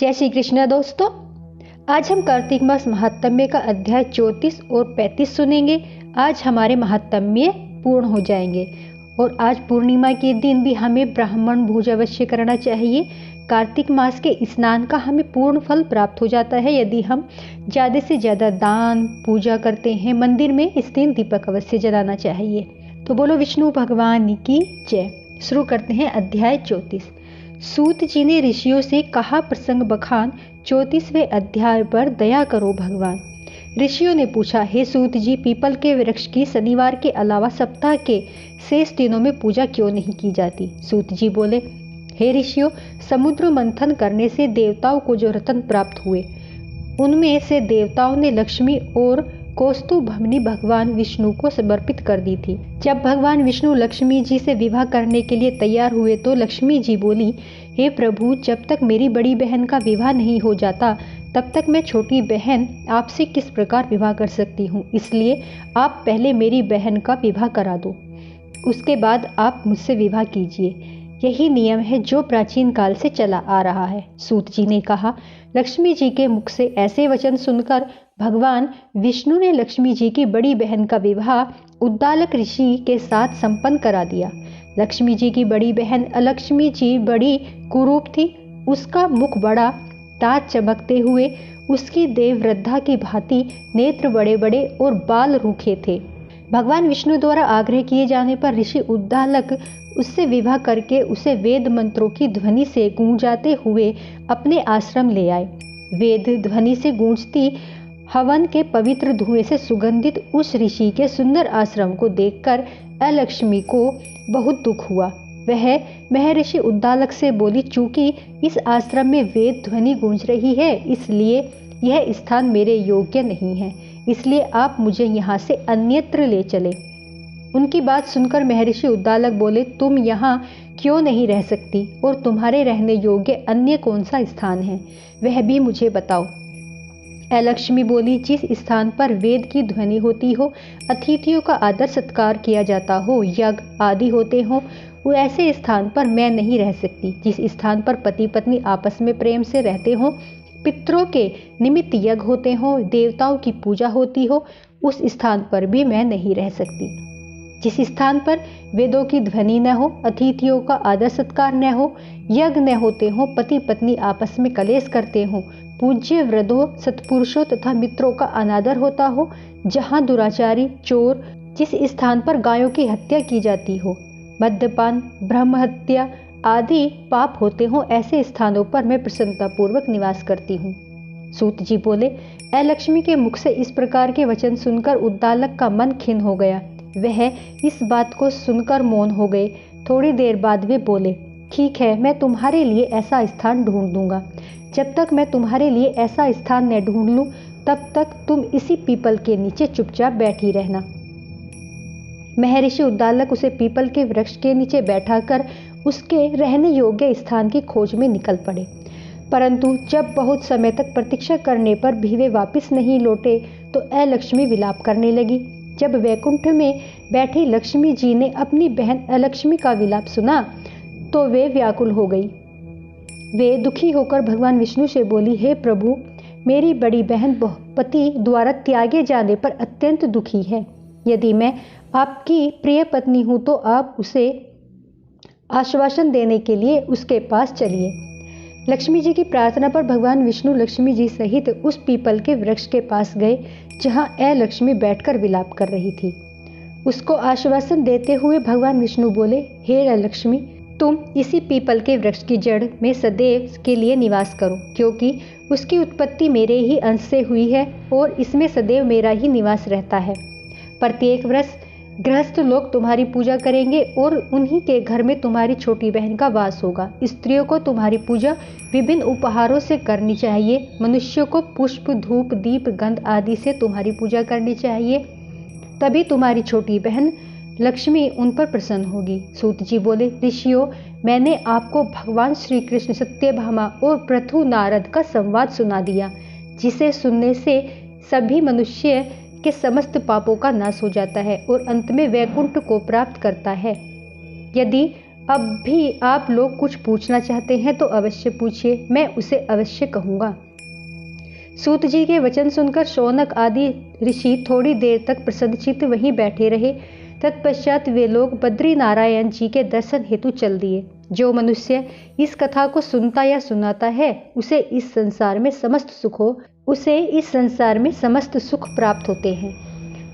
जय श्री कृष्ण दोस्तों। आज हम कार्तिक मास महात्म्य का अध्याय 34 और 35 सुनेंगे। आज हमारे महात्म्य पूर्ण हो जाएंगे और आज पूर्णिमा के दिन भी हमें ब्राह्मण भोज अवश्य करना चाहिए। कार्तिक मास के स्नान का हमें पूर्ण फल प्राप्त हो जाता है यदि हम ज़्यादा से ज़्यादा दान पूजा करते हैं। मंदिर में इस दिन दीपक अवश्य जलाना चाहिए। तो बोलो विष्णु भगवान की जय। शुरू करते हैं अध्याय 34। सूत जी ने ऋषियों से कहा प्रसंग बखान 34वें अध्याय पर दया करो भगवान। ऋषियों ने पूछा, हे सूत जी, पीपल के वृक्ष की शनिवार के अलावा सप्ताह के शेष दिनों में पूजा क्यों नहीं की जाती? सूत जी बोले, हे ऋषियों, समुद्र मंथन करने से देवताओं को जो रत्न प्राप्त हुए उनमें से देवताओं ने लक्ष्मी और कौस्तुभमणि भगवान विष्णु को समर्पित कर दी थी। जब भगवान विष्णु लक्ष्मी जी से विवाह करने के लिए तैयार हुए तो लक्ष्मी जी बोली, हे प्रभु, जब तक मेरी बड़ी बहन का विवाह नहीं हो जाता तब तक मैं छोटी बहन आपसे किस प्रकार विवाह कर सकती हूँ, इसलिए आप पहले मेरी बहन का विवाह करा दो, उसके बाद आप मुझसे विवाह कीजिए। यही नियम है जो प्राचीन काल से चला आ रहा है। सूत जी ने कहा। लक्ष्मी जी के मुख से ऐसे वचन सुनकर भगवान विष्णु ने लक्ष्मी जी की बड़ी बहन का विवाह उद्दालक ऋषि के साथ संपन्न करा दिया। लक्ष्मी जी की बड़ी बहन अलक्ष्मी जी बड़ी कुरूप थी। उसका मुख बड़ा, दांत चमकते हुए, उसकी देव वृद्धा की भांति नेत्र बड़े बड़े और बाल रूखे थे। भगवान विष्णु द्वारा आग्रह किए जाने पर ऋषि उद्दालक उससे विवाह करके उसे वेद मंत्रों की ध्वनि से गूंजाते हुए अपने आश्रम ले आए। वेद ध्वनि से गूंजती हवन के पवित्र धुएं से सुगंधित उस ऋषि के सुंदर आश्रम को देखकर अलक्ष्मी को बहुत दुख हुआ। वह महर्षि उद्दालक से बोली, चूंकि इस आश्रम में वेद ध्वनि गूंज रही है इसलिए यह स्थान मेरे योग्य नहीं है, इसलिए आप मुझे यहाँ से अन्यत्र ले चले। उनकी बात सुनकर महर्षि उद्दालक बोले, तुम यहाँ क्यों नहीं रह सकती और तुम्हारे रहने योग्य अन्य कौन सा स्थान है, वह भी मुझे बताओ। अलक्ष्मी बोली, जिस स्थान पर वेद की ध्वनि होती हो, अतिथियों का आदर सत्कार किया जाता हो, यज्ञ आदि होते हो, वो ऐसे स्थान पर मैं नहीं रह सकती। जिस स्थान पर पति पत्नी आपस में प्रेम से रहते हो, पितरों के निमित्त यज्ञ होते हो, देवताओं की पूजा होती हो, उस स्थान पर भी मैं नहीं रह सकती। जिस स्थान पर वेदों की ध्वनि न हो, अतिथियों का आदर सत्कार न हो, यज्ञ न होते हो, पति पत्नी आपस में कलेश करते हो, पूज्य वृद्धों, सत्पुरुषों तथा मित्रों का अनादर होता हो, जहाँ दुराचारी, चोर, जिस स्थान पर गायों की हत्या की जाती हो, मद्यपान, ब्रह्म हत्या आदि पाप होते हो, ऐसे स्थानों पर मैं प्रसन्नतापूर्वक निवास करती हूँ। सूत जी बोले। अलक्ष्मी के मुख से इस प्रकार के वचन सुनकर उद्दालक का मन खिन्न हो गया। वह इस बात को सुनकर मौन हो गए। थोड़ी देर बाद वे बोले, ठीक है, मैं तुम्हारे लिए ऐसा स्थान ढूंढ दूंगा। जब तक मैं तुम्हारे लिए ऐसा स्थान न ढूंढ लूं तब तक तुम इसी पीपल के नीचे चुपचाप बैठी रहना। महर्षि उद्दालक उसे पीपल के वृक्ष के नीचे बैठाकर उसके रहने योग्य स्थान की खोज में निकल पड़े। परंतु जब बहुत समय तक प्रतीक्षा करने पर भी वे वापस नहीं लौटे तो अलक्ष्मी विलाप करने लगी। जब वैकुंठ में बैठी लक्ष्मी जी ने अपनी बहन अलक्ष्मी का विलाप सुना तो वे व्याकुल हो गई। वे दुखी होकर भगवान विष्णु से बोली, हे प्रभु, मेरी बड़ी बहन पति द्वारा त्यागे जाने पर अत्यंत दुखी है। यदि मैं आपकी प्रिय पत्नी हूँ तो आप उसे आश्वासन देने के लिए उसके पास चलिए। लक्ष्मी जी की प्रार्थना पर भगवान विष्णु लक्ष्मी जी सहित उस पीपल के वृक्ष के पास गए जहाँ अलक्ष्मी बैठकर विलाप कर रही थी। उसको आश्वासन देते हुए भगवान विष्णु बोले, हे अलक्ष्मी, तुम इसी पीपल के वृक्ष की जड़ में सदैव के लिए निवास करो, क्योंकि उसकी उत्पत्ति मेरे ही अंश से हुई है और इसमें सदैव मेरा ही निवास रहता है। प्रत्येक वर्ष गृहस्थ लोग तुम्हारी पूजा करेंगे और उन्हीं के घर में तुम्हारी छोटी बहन का वास होगा। स्त्रियों को तुम्हारी पूजा विभिन्न उपहारों से करनी चाहिए। मनुष्यों को पुष्प, धूप, दीप, गंध आदि से तुम्हारी पूजा करनी चाहिए, तभी तुम्हारी छोटी बहन लक्ष्मी उन पर प्रसन्न होगी। सूत जी बोले, ऋषियों, मैंने आपको भगवान श्री कृष्ण, सत्यभामा और पृथु नारद का संवाद सुना दिया, जिसे सुनने से सभी मनुष्य के समस्त पापों का नाश हो जाता है और अंत में वैकुंठ को प्राप्त करता है। यदि अब भी आप लोग कुछ पूछना चाहते हैं तो अवश्य पूछिए, मैं उसे अवश्य कहूँगा। सूत जी के वचन सुनकर शौनक आदि ऋषि थोड़ी देर तक प्रसन्नचित्त वहीं बैठे रहे। तत्पश्चात वे लोग बद्री नारायण जी के दर्शन हेतु चल दिए। जो मनुष्य इस कथा को सुनता या सुनाता है उसे इस संसार में समस्त सुख प्राप्त होते हैं।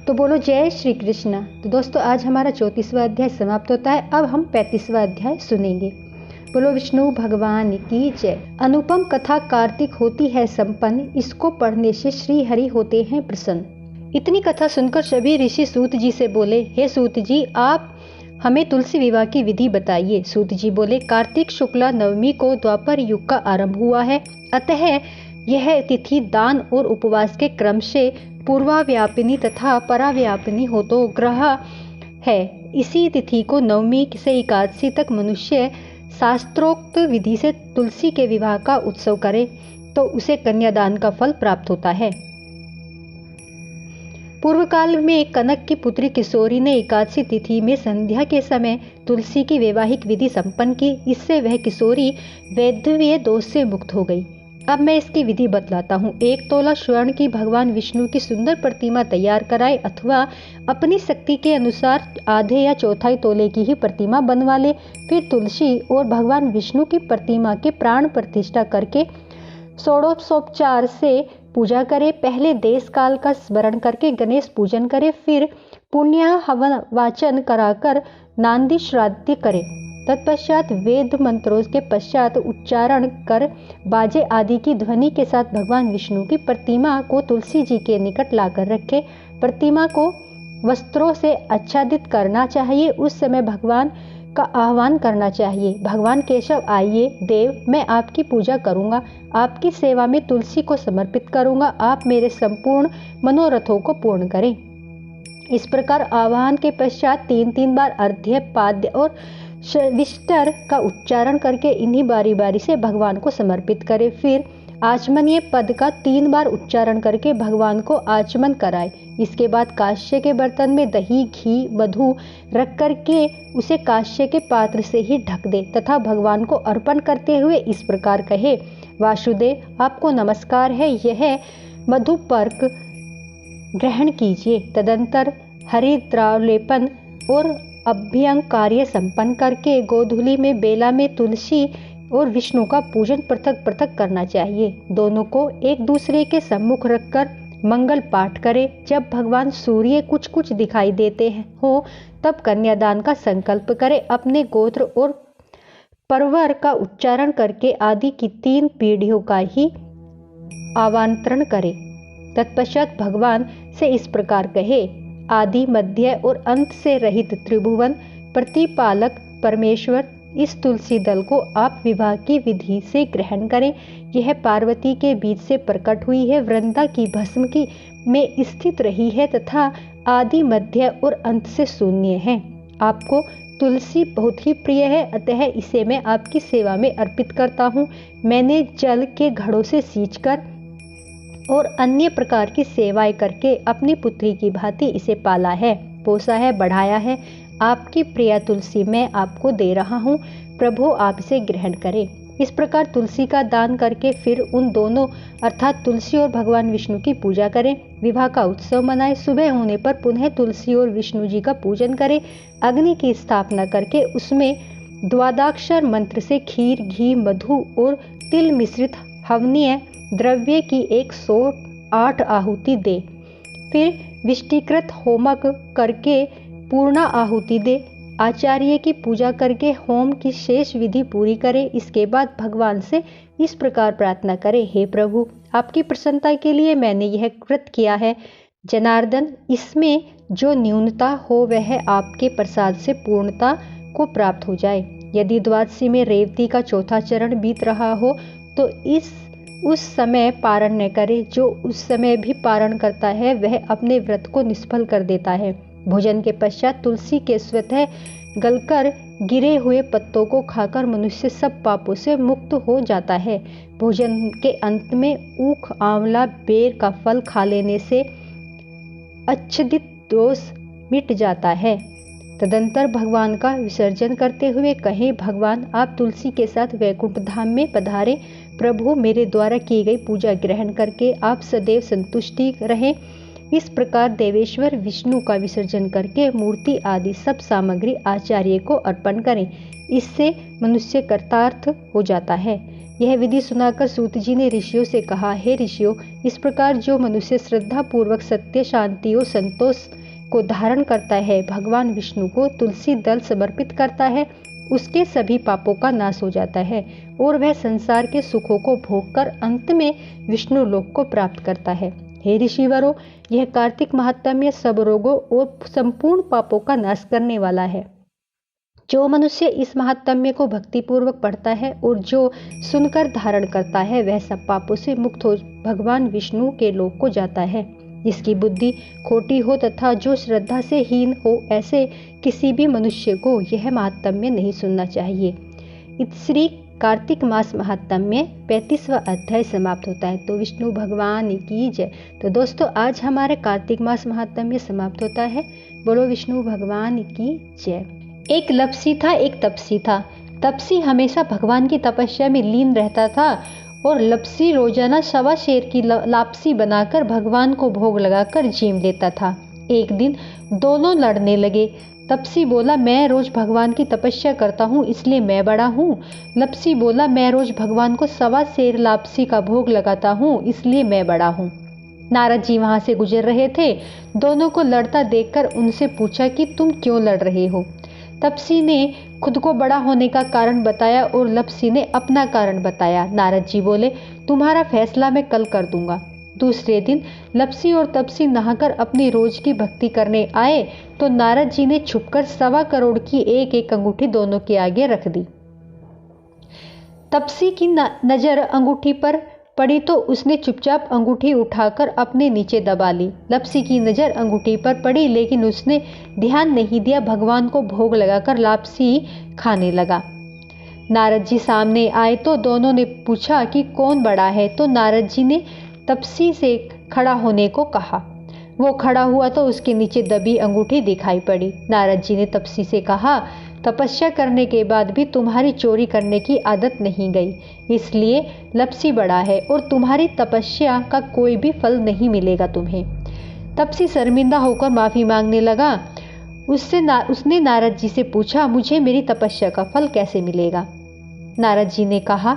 तो बोलो जय श्री कृष्ण। तो दोस्तों आज हमारा 34वां अध्याय समाप्त होता है। अब हम 35वां अध्याय सुनेंगे। बोलो विष्णु भगवान की जय। अनुपम कथा कार्तिक होती है संपन्न, इसको पढ़ने से श्री हरि होते हैं प्रसन्न। इतनी कथा सुनकर सभी ऋषि सूत जी से बोले, हे सूत जी आप हमें तुलसी विवाह की विधि बताइए। सूत जी बोले, कार्तिक शुक्ला नवमी को द्वापर युग का आरंभ हुआ है, अतः यह तिथि दान और उपवास के क्रम से पूर्वाव्यापिनी तथा पराव्यापिनी हो तो ग्रह है। इसी तिथि को नवमी से एकादशी तक मनुष्य शास्त्रोक्त विधि से तुलसी के विवाह का उत्सव करे तो उसे कन्यादान का फल प्राप्त होता है। पूर्व काल में कनक की पुत्री किशोरी ने एकादशी तिथि में संध्या के समय तुलसी की वैवाहिक विधि संपन्न की। इससे वह किशोरी वैधव्य दोष से मुक्त हो गई। अब मैं इसकी विधि बतलाता हूँ। 1 तोला स्वर्ण की भगवान विष्णु की सुंदर प्रतिमा तैयार कराए अथवा अपनी शक्ति के अनुसार आधे या चौथाई तोले की ही प्रतिमा बनवा ले। फिर तुलसी और भगवान विष्णु की प्रतिमा के प्राण प्रतिष्ठा करके षोडशोपचार से पूजा करे। पहले देश काल का स्मरण करके गणेश पूजन करे, फिर पुण्य हवन वाचन कराकर नांदी श्राद्ध करे। तत्पश्चात वेद मंत्रों के पश्चात उच्चारण कर बाजे आदि की ध्वनि के साथ भगवान विष्णु की प्रतिमा को तुलसी जी के निकट लाकर रखे। प्रतिमा को वस्त्रों से आच्छादित करना चाहिए। उस समय भगवान का आह्वान करना चाहिए, भगवान केशव आइए देव, मैं आपकी पूजा करूंगा, आपकी सेवा में तुलसी को समर्पित करूंगा, आप मेरे संपूर्ण मनोरथों को पूर्ण करें। इस प्रकार आह्वान के पश्चात 3 बार अर्घ्य पाद्य और विष्टर का उच्चारण करके इन्हीं बारी बारी से भगवान को समर्पित करें। फिर आचमनीय पद का 3 बार उच्चारण करके भगवान को आचमन कराए। इसके बाद कांस्य के बर्तन में दही घी मधु रख करके उसे कांस्य के पात्र से ही ढक दे तथा भगवान को अर्पण करते हुए इस प्रकार कहे, वासुदेव आपको नमस्कार है, यह मधुपर्क ग्रहण कीजिए। तदंतर हरिद्रालेपन और अभ्यंग कार्य संपन्न करके गोधूली में बेला में तुलसी और विष्णु का पूजन पृथक पृथक करना चाहिए। दोनों को एक दूसरे के सम्मुख रखकर मंगल पाठ करें। जब भगवान सूर्य कुछ कुछ दिखाई देते हो तब कन्यादान का संकल्प करें। अपने गोत्र और परवर का उच्चारण करके आदि की 3 पीढ़ियों का ही आमंत्रण करें। तत्पश्चात भगवान से इस प्रकार कहे, आदि मध्य और अंत से रहित त्रिभुवन प्रतिपालक परमेश्वर, इस तुलसी दल को आप विवाह की विधि से ग्रहण करें। यह पार्वती के बीच से प्रकट हुई है, वृंदा की भस्म की में स्थित रही है तथा आदि मध्य और अंत से शून्य है। आपको तुलसी बहुत ही प्रिय है, अतः इसे मैं आपकी सेवा में अर्पित करता हूँ। मैंने जल के घड़ों से सींचकर और अन्य प्रकार की सेवाएं करके अपनी पुत्री की भांति इसे पाला है, पोसा है, बढ़ाया है। आपकी प्रिय तुलसी मैं आपको दे रहा हूँ, प्रभु आप इसे ग्रहण करें। इस प्रकार तुलसी का दान करके फिर उन दोनों अर्थात तुलसी और भगवान विष्णु की पूजा करें। विवाह का उत्सव मनाएं। सुबह होने पर पुनः तुलसी और विष्णु जी का पूजन करें। अग्नि की स्थापना करके उसमें द्वादशाक्षर मंत्र से खीर घी मधु और तिल मिश्रित हवनीय द्रव्य की 108 आहुति दे। फिर विष्टिकृत होमक करके पूर्णा आहुति दे। आचार्य की पूजा करके होम की शेष विधि पूरी करे। इसके बाद भगवान से इस प्रकार प्रार्थना करे, हे प्रभु आपकी प्रसन्नता के लिए मैंने यह कृत किया है। जनार्दन, इसमें जो न्यूनता हो वह आपके प्रसाद से पूर्णता को प्राप्त हो जाए। यदि द्वादशी में रेवती का 4था चरण बीत रहा हो तो उस समय पारण न करे। जो उस समय भी पारण करता है वह अपने व्रत को निष्फल कर देता है। भोजन के पश्चात तुलसी के स्वतः गलकर गिरे हुए पत्तों को खाकर मनुष्य सब पापों से मुक्त हो जाता है। भोजन के अंत में ऊख आंवला बेर का फल खा लेने से अच्छदित दोष मिट जाता है। तदंतर भगवान का विसर्जन करते हुए कहें, भगवान आप तुलसी के साथ वैकुंठ धाम में पधारे। प्रभु मेरे द्वारा की गई पूजा ग्रहण करके आप सदैव संतुष्टि रहें। इस प्रकार देवेश्वर विष्णु का विसर्जन करके मूर्ति आदि सब सामग्री आचार्य को अर्पण करें। इससे मनुष्य कृतार्थ हो जाता है। यह विधि सुनाकर सूत जी ने ऋषियों से कहा, हे ऋषियों, इस प्रकार जो मनुष्य श्रद्धा पूर्वक सत्य, शांति और संतोष को धारण करता है, भगवान विष्णु को तुलसी दल समर्पित करता है, उसके सभी पापों का नाश हो जाता है और वह संसार के सुखों को भोगकर अंत में विष्णु लोक को प्राप्त करता है। हे ऋषिवरों, यह कार्तिक महात्म्य सब रोगों और संपूर्ण पापों का नाश करने वाला है। जो मनुष्य इस महात्म्य को भक्तिपूर्वक पढ़ता है और जो सुनकर धारण करता है, वह सब पापों से मुक्त हो भगवान विष्णु के लोक को जाता है। जिसकी बुद्धि खोटी हो तथा जो श्रद्धा से हीन हो, ऐसे किसी भी मनुष्य को यह महात्म्य नहीं सुनना चाहिए। श्री कार्तिक मास महात्म्य 35वां अध्याय समाप्त होता है। तो विष्णु भगवान की जय। तो दोस्तों, आज हमारे कार्तिक मास महात्म्य समाप्त होता है। बोलो विष्णु भगवान की जय। एक लपसी था, एक तपसी था। तपसी हमेशा भगवान की तपस्या में लीन रहता था और लपसी रोजाना 1.25 शेर की लापसी बनाकर भगवान को भोग लगाकर जीम लेता था। एक दिन दोनों लड़ने लगे। तपसी बोला, मैं रोज भगवान की तपस्या करता हूँ इसलिए मैं बड़ा हूँ। लपसी बोला, मैं रोज भगवान को 1.25 शेर लापसी का भोग लगाता हूँ इसलिए मैं बड़ा हूँ। नारद जी वहां से गुजर रहे थे। दोनों को लड़ता देखकर उनसे पूछा कि तुम क्यों लड़ रहे हो। तपसी ने खुद को बड़ा होने का कारण बताया और लपसी ने अपना कारण बताया। नारद जी बोले, तुम्हारा फैसला मैं कल कर दूंगा। दूसरे दिन लपसी और तपसी नहाकर अपनी रोज की भक्ति करने आए तो नारद जी ने छुपकर 1.25 करोड़ की एक एक अंगूठी दोनों के आगे रख दी। तपसी की नजर अंगूठी पर पड़ी तो उसने चुपचाप अंगूठी उठाकर अपने नीचे दबा ली। लपसी की नजर अंगूठी पर पड़ी लेकिन उसने ध्यान नहीं दिया। भगवान को भोग लगाकर लापसी खाने लगा। नारद जी सामने आए तो दोनों ने पूछा कि कौन बड़ा है। तो नारद जी ने तपसी से खड़ा होने को कहा। वो खड़ा हुआ तो उसके नीचे दबी अंगूठी दिखाई पड़ी। नारद जी ने तपसी से कहा, तपस्या करने के बाद भी तुम्हारी चोरी करने की आदत नहीं गई, इसलिए लपसी बड़ा है और तुम्हारी तपस्या का कोई भी फल नहीं मिलेगा तुम्हें। तपसी शर्मिंदा होकर माफी मांगने लगा। उसने नारद जी से पूछा, मुझे मेरी तपस्या का फल कैसे मिलेगा। नारद जी ने कहा,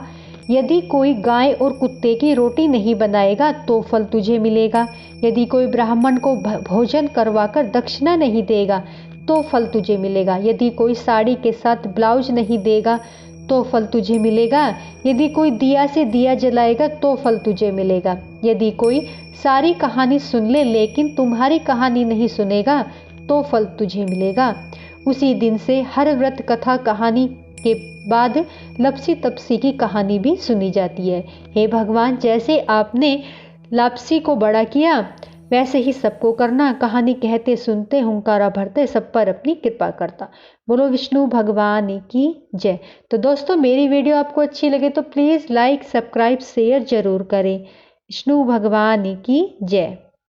यदि कोई गाय और कुत्ते की रोटी नहीं बनाएगा तो फल तुझे मिलेगा। यदि कोई ब्राह्मण को भोजन करवाकर दक्षिणा नहीं देगा तो फल तुझे मिलेगा। यदि कोई साड़ी के साथ ब्लाउज नहीं देगा तो फल तुझे मिलेगा। यदि कोई दिया से दिया जलाएगा तो फल तुझे मिलेगा। यदि कोई सारी कहानी सुन ले लेकिन तुम्हारी कहानी नहीं सुनेगा तो फल तुझे मिलेगा। उसी दिन से हर व्रत कथा कहानी के बाद लपसी तपसी की कहानी भी सुनी जाती है। हे भगवान, जैसे आपने लापसी को बड़ा किया वैसे ही सबको करना। कहानी कहते सुनते हुंकारा भरते सब पर अपनी कृपा करता। बोलो विष्णु भगवान की जय। तो दोस्तों, मेरी वीडियो आपको अच्छी लगे तो प्लीज़ लाइक, सब्सक्राइब, शेयर जरूर करें। विष्णु भगवान की जय।